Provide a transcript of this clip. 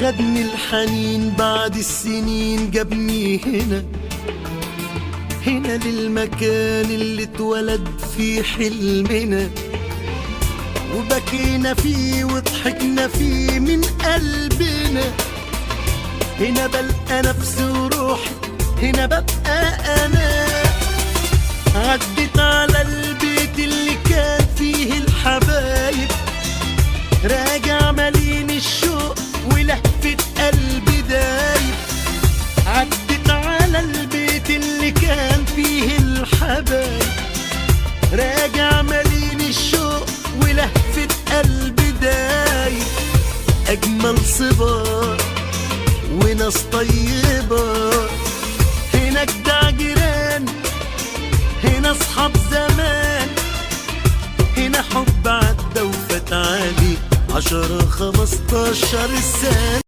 خدني الحنين بعد السنين جابني هنا للمكان اللي اتولد فيه حلمنا، وبكينا فيه وضحكنا فيه من قلبنا. هنا بلقى نفسي وروحي، هنا ببقى أنا. عدت على البيت اللي كان فيه الحبايب، راجع مليان الشوق ولهفة قلبي دايب. عدت على البيت اللي كان فيه الحبايب، راجع مليان الشوق ولهفة قلبي دايب. أجمل صبار وناس طيبة، هنا جدع جيران، هنا أصحاب زمان. هنا حب عدى وفات عليه 10 15 سنة.